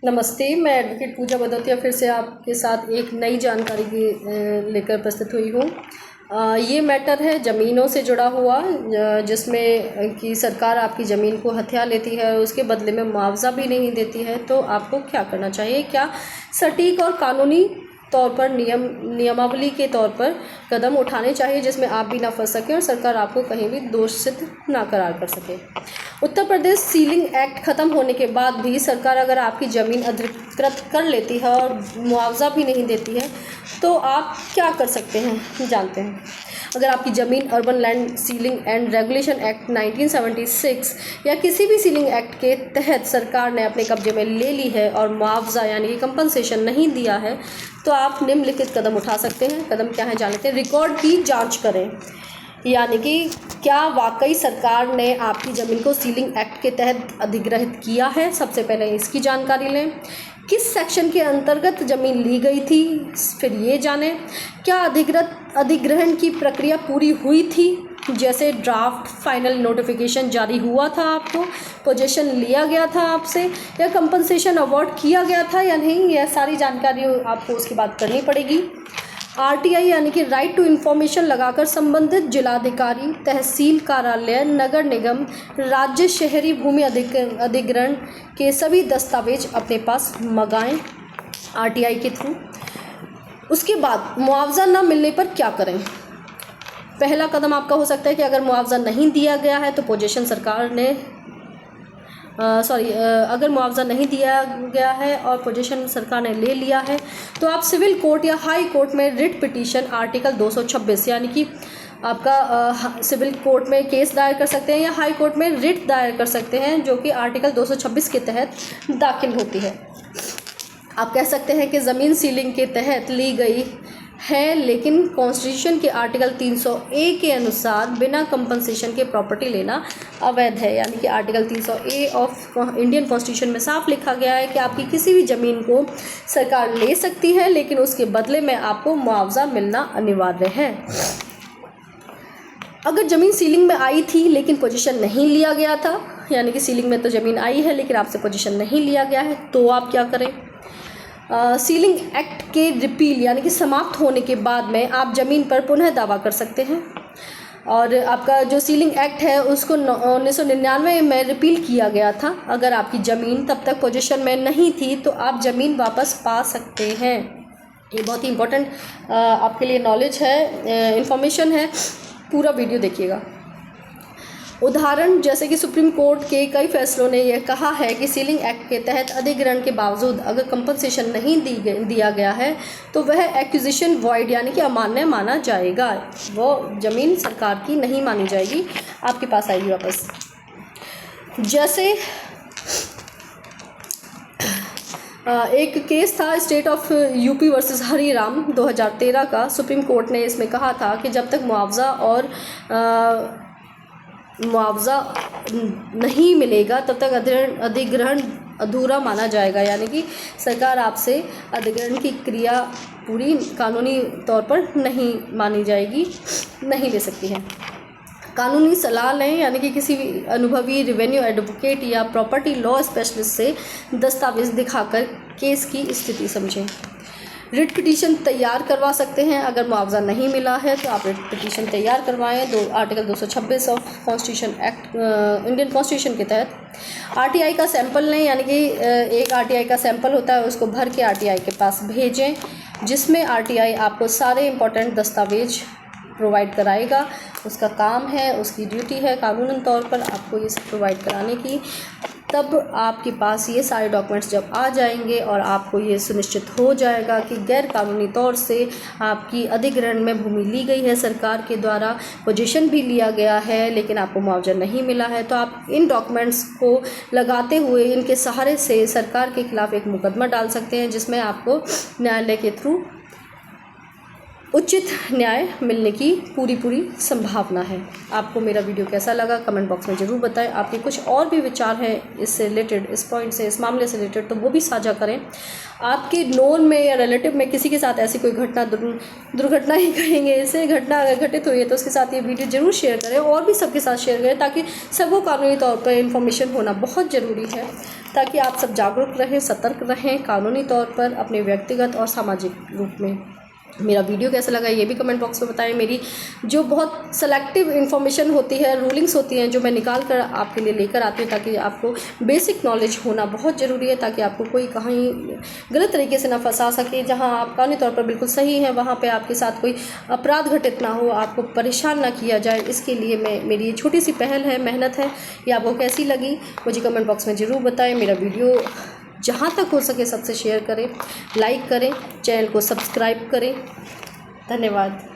नमस्ते, मैं एडवोकेट पूजा बदौतिया फिर से आपके साथ एक नई जानकारी लेकर प्रस्तुत हुई हूँ। ये मैटर है ज़मीनों से जुड़ा हुआ, जिसमें कि सरकार आपकी ज़मीन को हथिया लेती है, उसके बदले में मुआवजा भी नहीं देती है। तो आपको क्या करना चाहिए, क्या सटीक और कानूनी तौर पर नियमावली के तौर पर कदम उठाने चाहिए जिसमें आप भी ना फंस सकें और सरकार आपको कहीं भी दोष सिद्ध ना करार कर सके। उत्तर प्रदेश सीलिंग एक्ट ख़त्म होने के बाद भी सरकार अगर आपकी ज़मीन अधिकृत कर लेती है और मुआवजा भी नहीं देती है तो आप क्या कर सकते हैं, जानते हैं। अगर आपकी ज़मीन urban land ceiling and regulation act 1976 या किसी भी सीलिंग एक्ट के तहत सरकार ने अपने कब्जे में ले ली है और मुआवजा यानी कि कंपनसेशन नहीं दिया है तो आप निम्नलिखित कदम उठा सकते हैं। कदम क्या है जान लेते हैं। रिकॉर्ड की जांच करें, यानी कि क्या वाकई सरकार ने आपकी ज़मीन को सीलिंग एक्ट के तहत अधिग्रहित किया है। सबसे पहले इसकी जानकारी लें। किस सेक्शन के अंतर्गत ज़मीन ली गई थी, फिर ये जानें। क्या अधिग्रहण की प्रक्रिया पूरी हुई थी, जैसे ड्राफ्ट फाइनल नोटिफिकेशन जारी हुआ था, आपको पोजीशन लिया गया था आपसे, या कंपनसेशन अवार्ड किया गया था या नहीं। यह सारी जानकारी आपको उसके बाद करनी पड़ेगी। आरटीआई यानी कि राइट टू इन्फॉर्मेशन लगाकर संबंधित जिलाधिकारी, तहसील कार्यालय, नगर निगम, राज्य शहरी भूमि अधिग्रहण के सभी दस्तावेज अपने पास मंगाएं आरटीआई के थ्रू। उसके बाद मुआवजा न मिलने पर क्या करें। पहला कदम आपका हो सकता है कि अगर मुआवजा नहीं दिया गया है तो पोजीशन सरकार ने अगर मुआवजा नहीं दिया गया है और पोजीशन सरकार ने ले लिया है तो आप सिविल कोर्ट या हाई कोर्ट में रिट पिटीशन आर्टिकल 226 यानी कि आपका सिविल कोर्ट में केस दायर कर सकते हैं या हाई कोर्ट में रिट दायर कर सकते हैं, जो कि आर्टिकल 226 के तहत दाखिल होती है। आप कह सकते हैं कि ज़मीन सीलिंग के तहत ली गई है, लेकिन कॉन्स्टिट्यूशन के आर्टिकल 300A के अनुसार बिना कंपनसेशन के प्रॉपर्टी लेना अवैध है। यानी कि article 300A of Indian constitution में साफ लिखा गया है कि आपकी किसी भी ज़मीन को सरकार ले सकती है, लेकिन उसके बदले में आपको मुआवजा मिलना अनिवार्य है। अगर ज़मीन सीलिंग में आई थी लेकिन पोजीशन नहीं लिया गया था, यानी कि सीलिंग में तो ज़मीन आई है लेकिन आपसे पोजीशन नहीं लिया गया है, तो आप क्या करें। सीलिंग एक्ट के रिपील यानी कि समाप्त होने के बाद में आप ज़मीन पर पुनः दावा कर सकते हैं। और आपका जो सीलिंग एक्ट है उसको 1999 में रिपील किया गया था। अगर आपकी ज़मीन तब तक पोजीशन में नहीं थी तो आप ज़मीन वापस पा सकते हैं। ये बहुत ही इम्पोर्टेंट आपके लिए नॉलेज है, इन्फॉर्मेशन है, पूरा वीडियो देखिएगा। उदाहरण जैसे कि सुप्रीम कोर्ट के कई फैसलों ने यह कहा है कि सीलिंग एक्ट के तहत अधिग्रहण के बावजूद अगर कंपनसेशन नहीं दिया गया है तो वह एक्विजिशन वॉइड यानी कि अमान्य माना जाएगा। वो ज़मीन सरकार की नहीं मानी जाएगी, आपके पास आएगी वापस। जैसे एक केस था state of UP versus Hariram 2013 का। सुप्रीम कोर्ट ने इसमें कहा था कि जब तक मुआवजा नहीं मिलेगा तब तक अधिग्रहण अधूरा माना जाएगा। यानी कि सरकार आपसे अधिग्रहण की क्रिया पूरी कानूनी तौर पर नहीं मानी जाएगी, नहीं ले सकती है। कानूनी सलाह लें, यानी कि किसी भी अनुभवी रेवेन्यू एडवोकेट या प्रॉपर्टी लॉ स्पेशलिस्ट से दस्तावेज दिखाकर केस की स्थिति समझें। रिट पिटीशन तैयार करवा सकते हैं। अगर मुआवजा नहीं मिला है तो आप रिट पिटीशन तैयार करवाएं article 226 of constitution act Indian constitution के तहत। आरटीआई का सैंपल लें, यानी कि एक आरटीआई का सैंपल होता है, उसको भर के आरटीआई के पास भेजें, जिसमें आरटीआई आपको सारे इम्पोर्टेंट दस्तावेज प्रोवाइड कराएगा। उसका काम है, उसकी ड्यूटी है कानूनन तौर पर आपको ये सब प्रोवाइड कराने की। तब आपके पास ये सारे डॉक्यूमेंट्स जब आ जाएंगे और आपको ये सुनिश्चित हो जाएगा कि गैर कानूनी तौर से आपकी अधिग्रहण में भूमि ली गई है सरकार के द्वारा, पोजीशन भी लिया गया है लेकिन आपको मुआवजा नहीं मिला है, तो आप इन डॉक्यूमेंट्स को लगाते हुए इनके सहारे से सरकार के खिलाफ एक मुकदमा डाल सकते हैं, जिसमें आपको न्यायालय के थ्रू उचित न्याय मिलने की पूरी संभावना है। आपको मेरा वीडियो कैसा लगा कमेंट बॉक्स में ज़रूर बताएं। आपके कुछ और भी विचार हैं इससे रिलेटेड, इस पॉइंट से, इस मामले से रिलेटेड, तो वो भी साझा करें। आपके नोन में या रिलेटिव में किसी के साथ ऐसी कोई घटना, दुर्घटना ही कहेंगे इसे, घटना अगर घटित हुई है तो उसके साथ ये वीडियो ज़रूर शेयर करें और भी सबके साथ शेयर करें, ताकि सबको कानूनी तौर पर इन्फॉर्मेशन होना बहुत ज़रूरी है, ताकि आप सब जागरूक रहें, सतर्क रहें कानूनी तौर पर, अपने व्यक्तिगत और सामाजिक रूप में। मेरा वीडियो कैसा लगा ये भी कमेंट बॉक्स में बताएं। मेरी जो बहुत सेलेक्टिव इन्फॉर्मेशन होती है, रूलिंग्स होती हैं, जो मैं निकाल कर आपके लिए लेकर आती हूँ, ताकि आपको बेसिक नॉलेज होना बहुत ज़रूरी है, ताकि आपको कोई कहीं गलत तरीके से ना फंसा सके। जहाँ आप कानूनी तौर पर बिल्कुल सही हैं, वहाँ पे आपके साथ कोई अपराध घटित ना हो, आपको परेशान ना किया जाए। इसके लिए मेरी ये छोटी सी पहल है, मेहनत है। ये आपको कैसी लगी मुझे कमेंट बॉक्स में ज़रूर बताएं। मेरा वीडियो जहाँ तक हो सके सबसे शेयर करें, लाइक करें, चैनल को सब्सक्राइब करें। धन्यवाद।